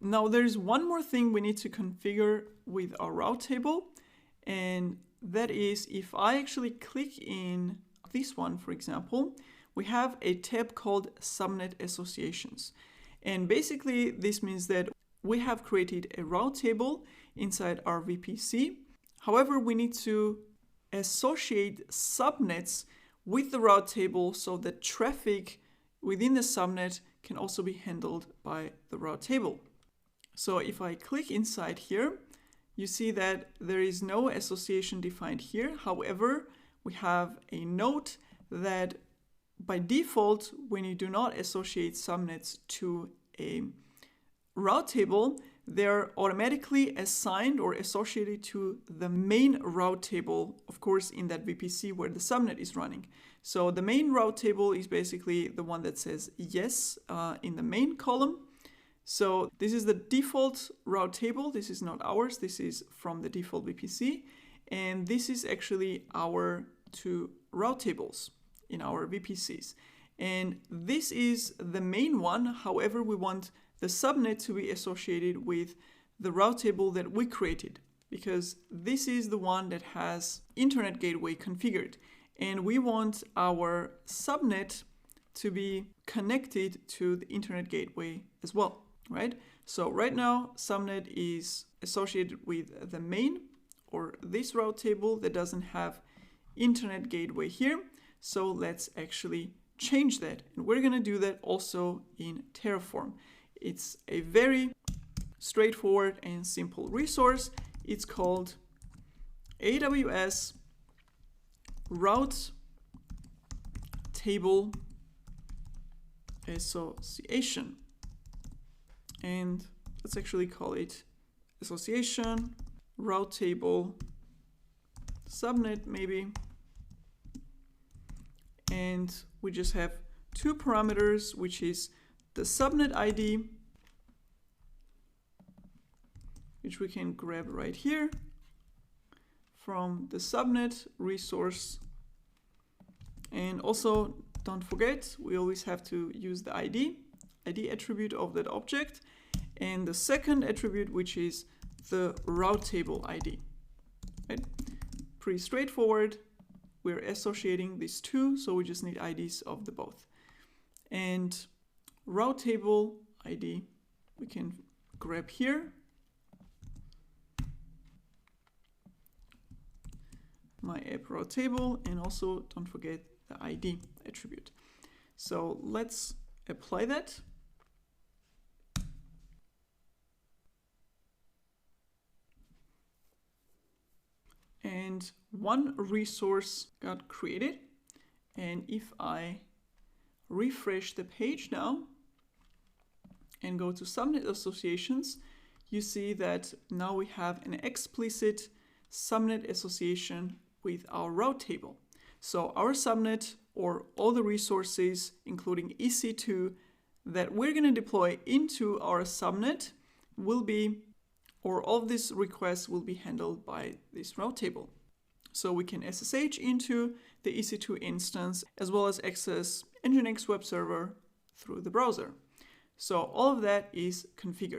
Now there's one more thing we need to configure with our route table, and that is if I actually click in this one, for example, we have a tab called Subnet Associations. And basically this means that we have created a route table inside our VPC. However, we need to associate subnets with the route table so that traffic within the subnet can also be handled by the route table. So if I click inside here, you see that there is no association defined here. However, we have a note that by default, when you do not associate subnets to a route table, they're automatically assigned or associated to the main route table, of course, in that VPC where the subnet is running. So the main route table is basically the one that says yes in the main column. So this is the default route table. This is not ours. This is from the default VPC. And this is actually our two route tables in our VPCs. And this is the main one. However, we want the subnet to be associated with the route table that we created, because this is the one that has Internet Gateway configured. And we want our subnet to be connected to the Internet Gateway as well, right? So right now, subnet is associated with the main or this route table that doesn't have Internet Gateway here. So let's actually change that. And we're going to do that also in Terraform. It's a very straightforward and simple resource. It's called AWS Route Table Association. And let's actually call it Association Route Table Subnet maybe. And we just have two parameters, which is the subnet ID, which we can grab right here from the subnet resource. And also don't forget, we always have to use the ID attribute of that object, and the second attribute, which is the route table ID. Right? Pretty straightforward. We're associating these two, so we just need IDs of the both. And route table ID we can grab here. My app route table, and also don't forget the ID attribute. So let's apply that. And one resource got created. And if I refresh the page now and go to subnet associations, you see that now we have an explicit subnet association with our route table. So our subnet, or all the resources, including EC2, that we're going to deploy into our subnet will be, or all of these requests will be handled by this route table. So we can SSH into the EC2 instance, as well as access Nginx web server through the browser. So all of that is configured.